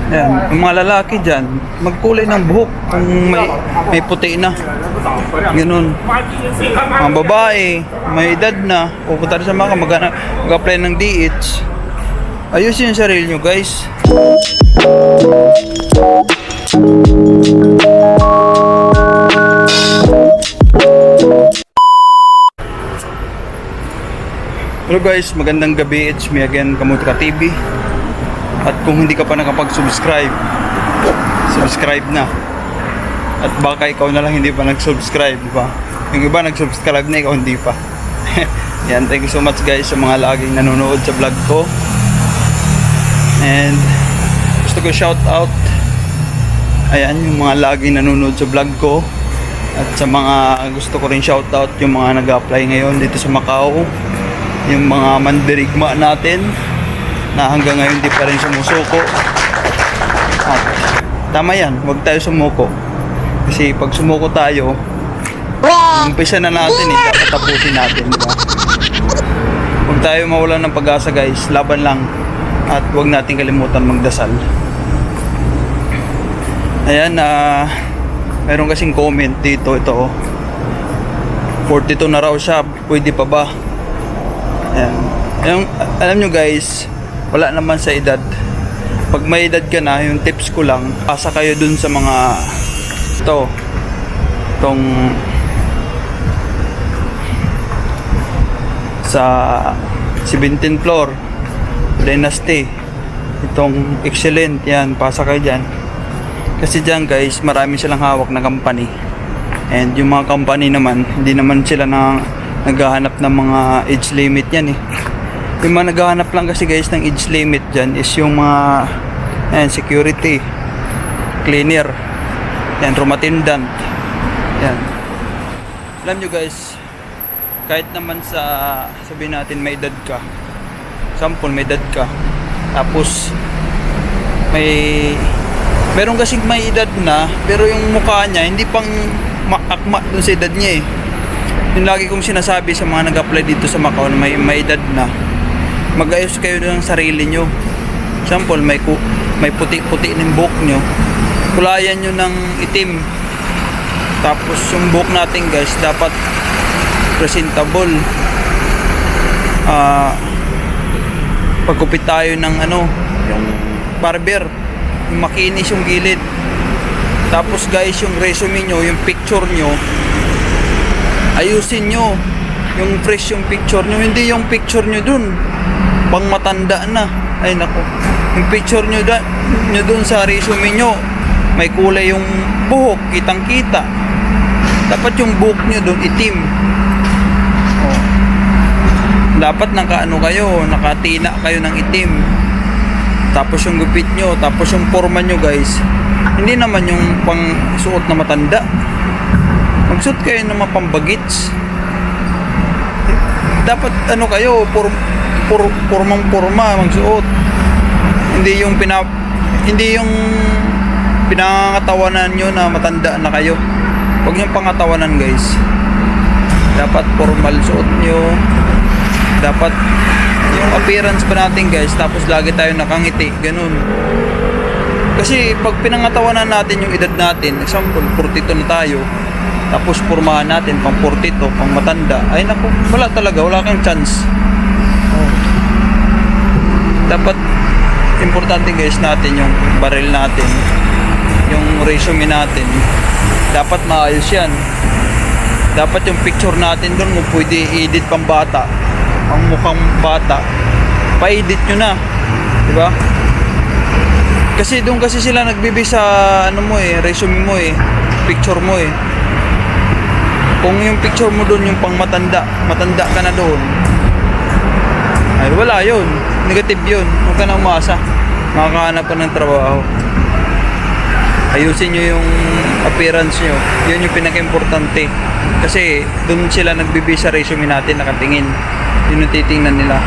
Yan, yung mga lalaki dyan, magkulay ng buhok kung may puti na. Ganun. Mga babae, may edad na, pupunta sa mga mag-apply ng DH. Ayusin yung sarili nyo, guys. Hello guys, magandang gabi. It's me again, Kamutka TV. At kung hindi ka pa nakapag-subscribe, subscribe na. At baka ikaw na lang hindi pa nag-subscribe, di ba? Yung iba nag-subscribe na, ikaw hindi pa. Yan, thank you so much guys sa mga laging nanonood sa vlog ko. And gusto ko shout out, ayan, yung mga laging nanonood sa vlog ko. At sa mga gusto ko rin shout out yung mga nag-apply ngayon dito sa Macau, yung mga mandirigma natin na hanggang ngayon di pa rin sumusuko. At tama yan, huwag tayo sumuko, kasi pag sumuko tayo, umpisa na natin katapusin natin, di ba? Huwag tayo mawalan ng pag-asa guys, laban lang. At huwag natin kalimutan magdasal. Ayan, meron kasing comment dito, ito 42 na raw siya, pwede pa ba? Ayan. Alam nyo guys, wala naman sa edad. Pag may edad ka na, yung tips ko lang, asa kayo dun sa mga itong sa 17th floor Dynasty, itong excellent, yan, pasa kayo dyan. Kasi dyan guys, marami silang hawak na company. And yung mga company naman, hindi naman sila naghahanap ng mga age limit yan eh. Yung mga naghahanap lang kasi guys ng age limit dyan is yung mga security, cleaner, yan, room attendant, yan. Alam nyo guys, kahit naman sa sabihin natin may edad ka, sample may edad ka, tapos meron kasing may edad na pero yung mukha niya hindi pang akma dun sa edad niya eh. Yung lagi kong sinasabi sa mga nag-apply dito sa Macau na may edad na, mag-ayos kayo ng sarili nyo. Example, may puti-puti ng buhok nyo, kulayan nyo ng itim. Tapos yung buhok natin guys, dapat presentable. Pagkupit tayo ng yung barber, yung makinis yung gilid. Tapos guys, yung resume nyo, yung picture nyo, ayusin nyo, yung fresh yung picture nyo, hindi yung picture nyo dun pang matanda na. Ay nako, yung picture nyo dun sa resume nyo, may kulay yung buhok, kitang kita. Dapat yung buhok nyo dun itim. Dapat nakatina kayo ng itim. Tapos yung gupit nyo, tapos yung forma nyo guys, hindi naman yung pang suot na matanda. Magsuot kayo ng mga pambagits. Dapat kayo, pormang-porma magsuot. Hindi yung pinangatawanan nyo na matanda na kayo. Huwag yung pangatawanan guys. Dapat formal suot nyo. Dapat yung appearance pa natin guys, tapos lagi tayo nakangiti, ganun. Kasi pag pinangatawanan natin yung edad natin, example 42 na tayo, tapos pormahan natin pang 42, pang matanda, ay naku, wala talaga, wala kang chance. Dapat importante guys natin yung baril natin, yung resume natin, dapat maayos yan. Dapat yung picture natin doon, kung pwede edit pang bata, ang mukhang bata, pa-edit nyo na, di ba? Kasi doon kasi sila nagbibigay sa resume mo picture mo eh. Kung yung picture mo doon yung pang matanda ka na doon, ay wala yun, negative yun. Huwag ka na umasa, makakahanap ka ng trabaho. Ayusin nyo yung appearance nyo, yun yung pinaka-importante. Kasi doon sila nagbibigay sa resume natin, nakatingin, yun yung titingnan nila.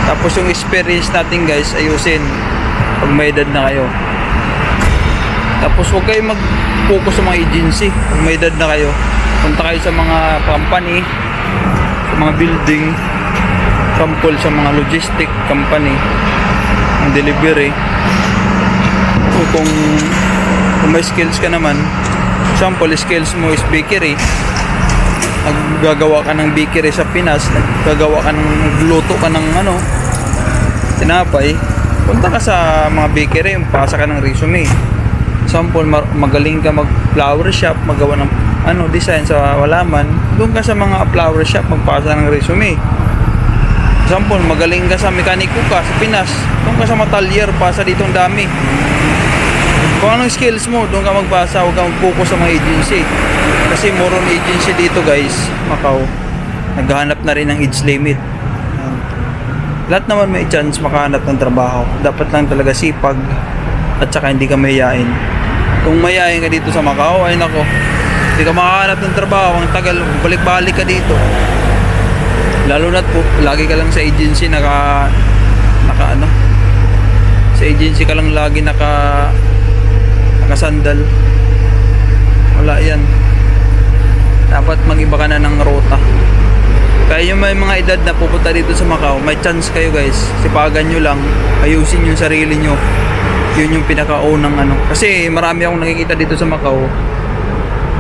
Tapos yung experience natin guys, ayusin pag may edad na kayo. Tapos huwag kayo mag-focus sa mga agency. Pag may edad na kayo, punta kayo sa mga company, sa mga building, sample sa mga logistic company, ang delivery. O kung may skills ka naman, example, skills mo is bakery, naggagawa ka ng bakery sa Pinas, naggagawa ka ng nagluto ka ng tinapay, punta ka sa mga bakery, pasa ka ng resume. Example, magaling ka mag flower shop, magawa ng design sa walaman, doon ka sa mga flower shop, magpasa ng resume. Example, magaling ka sa mekaniko ka sa Pinas, doon ka sa matalyer, pasa dito ang dami. Kung anong skills mo, doon ka magpasa, huwag kang mag-focus sa mga agency. Kasi more on agency dito guys, Macau, naghahanap na rin ng age limit. Lahat naman may chance makahanap ng trabaho. Dapat lang talaga sipag at saka hindi ka mahihain. Kung mahihain ka dito sa Macau, ay nako, hindi ka makahanap ng trabaho, ang tagal, balik-balik ka dito. Lalo na po, lagi ka lang sa agency sa agency ka lang lagi nakasandal. Wala yan. Dapat mag-iba ka na ng ruta. Kaya yung may mga edad na pupunta dito sa Macau, may chance kayo guys. Sipagan nyo lang, ayusin yung sarili nyo. Yun yung pinakaunang Kasi marami akong nakikita dito sa Macau.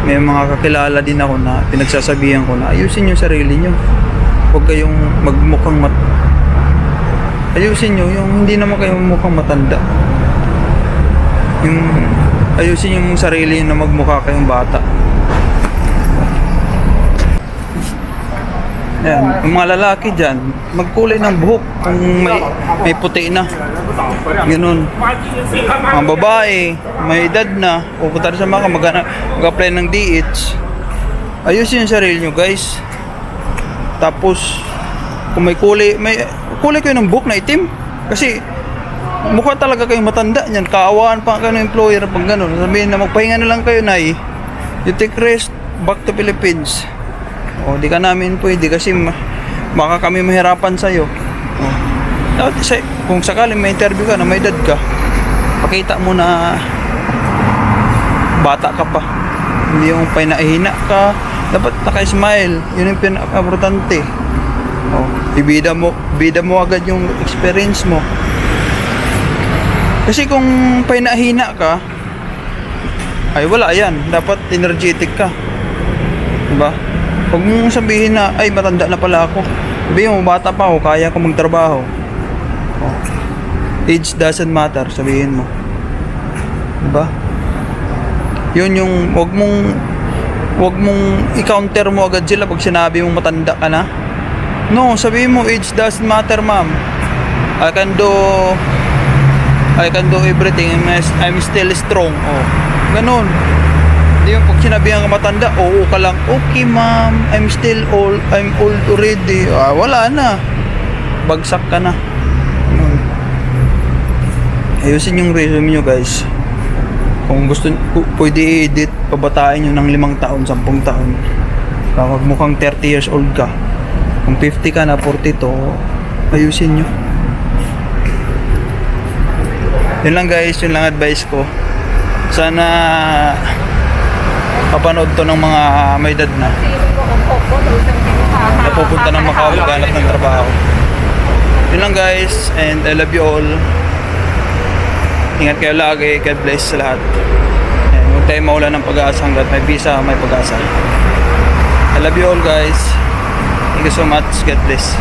May mga kakilala din ako na pinagsasabihan ko na ayusin yung sarili nyo. Huwag kayong magmukhang ayusin nyo yung hindi naman kayong mukhang matanda. Yung ayusin yung sarili na magmukha kayong bata. Ayan, yung mga lalaki dyan, magkulay ng buhok kung may puti na. Ganun. Mga babae, may edad na, pupunta rin sa mga mag-apply ng DH. Ayusin yung sarili nyo guys. Tapos, kung may kulay kayo ng buhok na itim. Kasi, mukha talaga kayong matanda niyan. Kaawaan pa kayo ng employer pag ganun. Sabihin na magpahinga na lang kayo, Nay. You take rest, back to Philippines. O, di ka namin pwede kasi baka kami mahirapan sa'yo. O, kung sakaling may interview ka na may edad ka, pakita mo na bata ka pa. Hindi yung pinahina ka. Dapat naka-smile. Yun yung pinaka-importante. O, ibida mo agad yung experience mo. Kasi kung pinahina ka, ay wala yan. Dapat energetic ka. Diba? Huwag mong sabihin na, ay matanda na pala ako. Sabihin mo, bata pa ako, kaya ko magtrabaho. Oh. Age doesn't matter, sabihin mo. Diba? Yun yung, huwag mong i-counter mo agad sila pag sinabi mong matanda ka na. No, sabihin mo, age doesn't matter, ma'am. I can do everything. I'm still strong. Oh. Ganun. Hindi yung pag sinabihan ka matanda, oo ka lang, okay ma'am, I'm old already. Wala na. Bagsak ka na. Ayusin yung resume nyo guys. Kung gusto, pwede i-edit, pabatain nyo ng 5 taon, 10 taon. Kapag mukhang 30 years old ka, kung 50 ka na, 42, ayusin nyo. Yun lang guys, yun lang advice ko. Sana kapanood to ng mga may edad na napupunta ng Macau, maghanap ng trabaho. Yun lang guys, and I love you all. Ingat kayo lagi, God bless sa lahat. And huwag tayo maulan ng pag-asa hanggat may visa, may pag-asa. I love you all guys. Thank you so much, God bless.